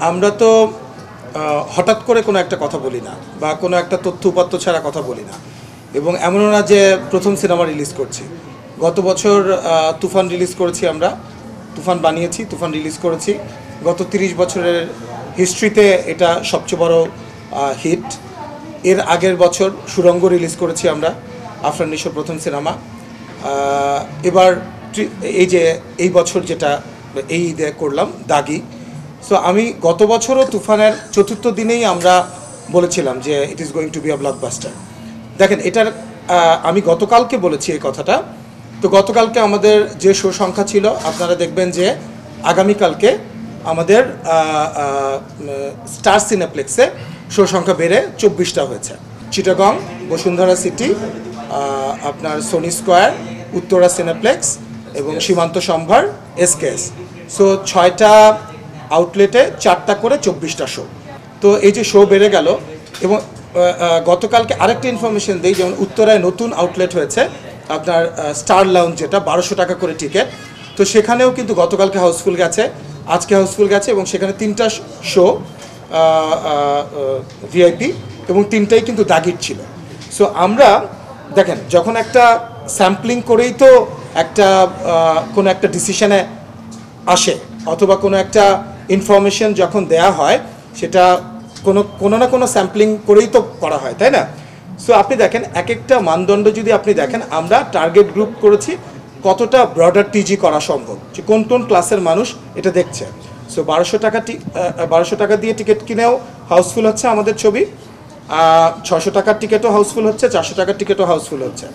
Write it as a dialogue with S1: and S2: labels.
S1: আমরা তো হঠাৎ করে কোনো একটা কথা বলি না বা কোনো একটা তথ্য উপাত্ত ছাড়া কথা বলি না, এবং এমনও না যে প্রথম সিনেমা রিলিজ করছি। গত বছর তুফান রিলিজ করেছি, আমরা তুফান বানিয়েছি, তুফান রিলিজ করেছি। গত 30 বছরের হিস্ট্রিতে এটা সবচেয়ে বড় হিট। এর আগের বছর সুড়ঙ্গ রিলিজ করেছি আমরা, আফরান নিশোর প্রথম সিনেমা। এবার এই বছর যেটা এই ঈদে করলাম, দাগি। সো আমি গত বছরও তুফানের চতুর্থ দিনেই আমরা বলেছিলাম যে it is going to be a blockbuster. দেখেন, এটার আমি গতকালকে বলেছি এই কথাটা। তো গতকালকে আমাদের যে শো সংখ্যা ছিল, আপনারা দেখবেন যে আগামীকালকে আমাদের স্টার সিনেপ্লেক্সে শো সংখ্যা বেড়ে 24টা হয়েছে। চিটাগং, বসুন্ধরা সিটি, আপনার সোনি স্কোয়ার, উত্তরা সিনেপ্লেক্স এবং সীমান্ত সম্ভার, এসকেএস। সো 6টা আউটলেটে 4টা করে 24টা শো। তো এই যে শো বেড়ে গেল, এবং গতকালকে আরেকটা ইনফরমেশন দিই, যেমন উত্তরায় নতুন আউটলেট হয়েছে আপনার স্টার লাউঞ্জ, যেটা 1200 টাকা করে টিকিট। তো সেখানেও কিন্তু গতকালকে হাউসফুল গেছে, আজকে হাউসফুল গেছে, এবং সেখানে 3টা শো ভিআইপি, এবং 3টাই কিন্তু দাগির ছিল। সো আমরা দেখেন, যখন একটা স্যাম্পলিং করেই তো একটা কোনো একটা ডিসিশনে আসে, অথবা কোনো একটা ইনফরমেশন যখন দেয়া হয়, সেটা কোনো না কোনো স্যাম্পলিং করেই তো করা হয়, তাই না? সো আপনি দেখেন, এক একটা মানদণ্ড যদি আপনি দেখেন, আমরা টার্গেট গ্রুপ করেছি কতটা ব্রডার টিজি করা সম্ভব, যে কোন কোন ক্লাসের মানুষ এটা দেখছে। সো 1200 টাকা দিয়ে টিকিট কিনেও হাউসফুল হচ্ছে আমাদের ছবি, 600 টাকার টিকিটও হাউসফুল হচ্ছে, 400 টাকার টিকিটও হাউসফুল হচ্ছে।